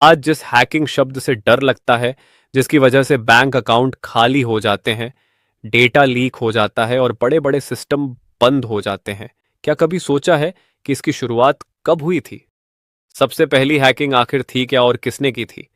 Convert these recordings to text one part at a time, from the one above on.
आज जिस हैकिंग शब्द से डर लगता है, जिसकी वजह से बैंक अकाउंट खाली हो जाते हैं, डेटा लीक हो जाता है और बड़े बड़े सिस्टम बंद हो जाते हैं, क्या कभी सोचा है कि इसकी शुरुआत कब हुई थी? सबसे पहली हैकिंग आखिर थी क्या और किसने की थी?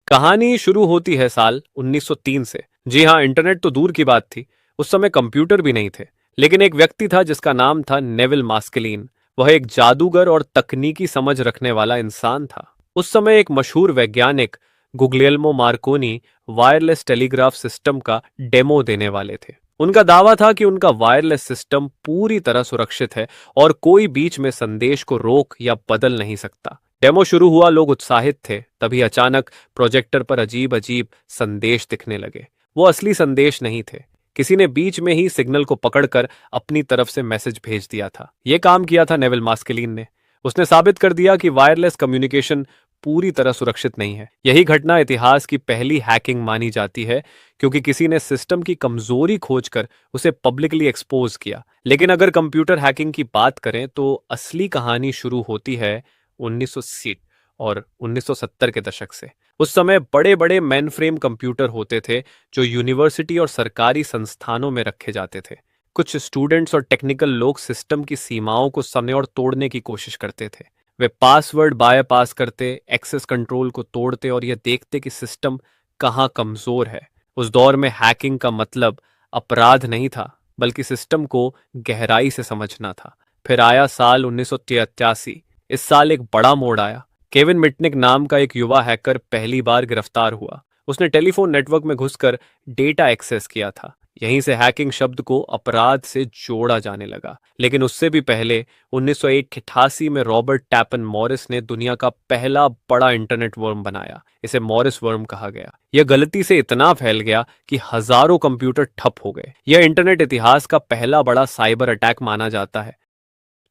कहानी शुरू होती है साल 1903 से। जी हाँ, इंटरनेट तो दूर की बात थी। उस समय कंप्यूटर भी नहीं थे। लेकिन एक व्यक्ति था जिसका नाम था नेविल मास्केलीन। वह एक जादूगर और तकनीकी समझ रखने वाला इंसान था। उस समय एक मशहूर वैज्ञानिक Guglielmo Markovnikov wireless telegraph system का डेमो देने वाले थे। उनका दावा था कि उनका वायरलेस सिस्टम पूरी तरह सुरक्षित है और कोई बीच में संदेश को रोक या बदल नहीं सकता। डेमो शुरू हुआ, लोग उत्साहित थे। तभी अचानक प्रोजेक्टर पर अजीब अजीब संदेश दिखने लगे। वो असली संदेश नहीं थे। किसी ने बीच में ही सिग्नल को पकड़कर अपनी तरफ से मैसेज भेज दिया था। यह काम किया था नेविल मास्केलीन ने। उसने साबित कर दिया कि वायरलेस कम्युनिकेशन पूरी तरह सुरक्षित नहीं है। यही घटना इतिहास की पहली हैकिंग मानी जाती है, क्योंकि किसी ने सिस्टम की कमजोरी खोजकर उसे पब्लिकली एक्सपोज किया। लेकिन अगर कंप्यूटर हैकिंग की बात करें तो असली कहानी शुरू होती है 1960 और 1970 के दशक से। उस समय बड़े बड़े मेनफ्रेम कंप्यूटर होते थे जो यूनिवर्सिटी और सरकारी संस्थानों में रखे जाते थे। कुछ स्टूडेंट्स और टेक्निकल लोग सिस्टम की सीमाओं को समझने और तोड़ने की कोशिश करते थे। वे पासवर्ड बायपास करते, एक्सेस कंट्रोल को तोड़ते और यह देखते कि सिस्टम कहाँ कमजोर है। उस दौर में हैकिंग का मतलब अपराध नहीं था, बल्कि सिस्टम को गहराई से समझना था। फिर आया साल 1983। इस साल एक बड़ा मोड़ आया। केविन मिटनिक नाम का एक युवा हैकर पहली बार गिरफ्तार हुआ। उसने टेलीफोन नेटवर्क में घुसकर डेटा एक्सेस किया था। यहीं से हैकिंग शब्द को अपराध से जोड़ा जाने लगा। लेकिन उससे भी पहले 1988 में रॉबर्ट टैपन मॉरिस ने दुनिया का पहला बड़ा इंटरनेट वर्म बनाया। इसे मॉरिस वर्म कहा गया। यह गलती से इतना फैल गया कि हजारों कंप्यूटर ठप हो गए। यह इंटरनेट इतिहास का पहला बड़ा साइबर अटैक माना जाता है।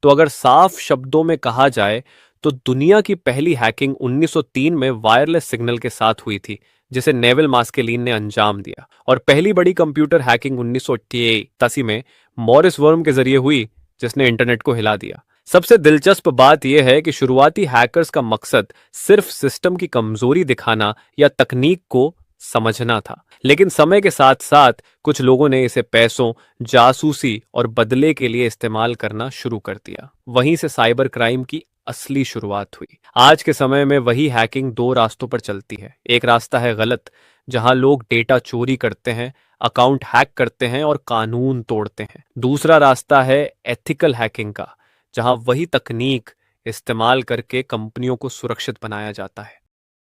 तो अगर साफ शब्दों में कहा जाए तो दुनिया की पहली हैकिंग 1903 में वायरलेस सिग्नल के साथ हुई थी, जिसे नेविल मास्केलीन ने अंजाम दिया। और पहली बड़ी कंप्यूटर हैकिंग 1988 में मॉरिस वर्म के जरिए हुई, जिसने इंटरनेट को हिला दिया। सबसे दिलचस्प बात यह है कि शुरुआती हैकर्स का मकसद सिर्फ सिस्टम की कमजोरी दिखाना या तकनीक को समझना था। लेकिन समय के साथ साथ कुछ लोगों ने इसे पैसों, जासूसी और बदले के लिए इस्तेमाल करना शुरू कर दिया। वहीं से साइबर क्राइम की असली शुरुआत हुई। आज के समय में वही हैकिंग दो रास्तों पर चलती है। एक रास्ता है गलत, जहां लोग डेटा चोरी करते हैं, अकाउंट हैक करते हैं और कानून तोड़ते हैं। दूसरा रास्ता है एथिकल हैकिंग का, जहां वही तकनीक इस्तेमाल करके कंपनियों को सुरक्षित बनाया जाता है।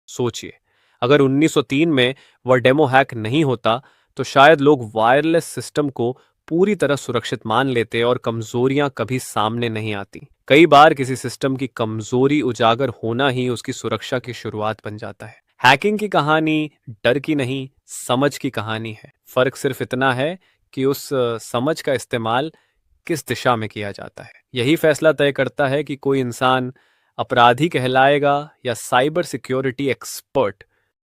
सोचिए, अगर 1903 में वह डेमो हैक नहीं होता तो शायद लोग वायरलेस सिस्टम को पूरी तरह सुरक्षित मान लेते और कमजोरियां कभी सामने नहीं आती। कई बार किसी सिस्टम की कमजोरी उजागर होना ही उसकी सुरक्षा की शुरुआत बन जाता है। हैकिंग की कहानी डर की नहीं, समझ की कहानी है। फर्क सिर्फ इतना है कि उस समझ का इस्तेमाल किस दिशा में किया जाता है। यही फैसला तय करता है कि कोई इंसान अपराधी कहलाएगा या साइबर सिक्योरिटी एक्सपर्ट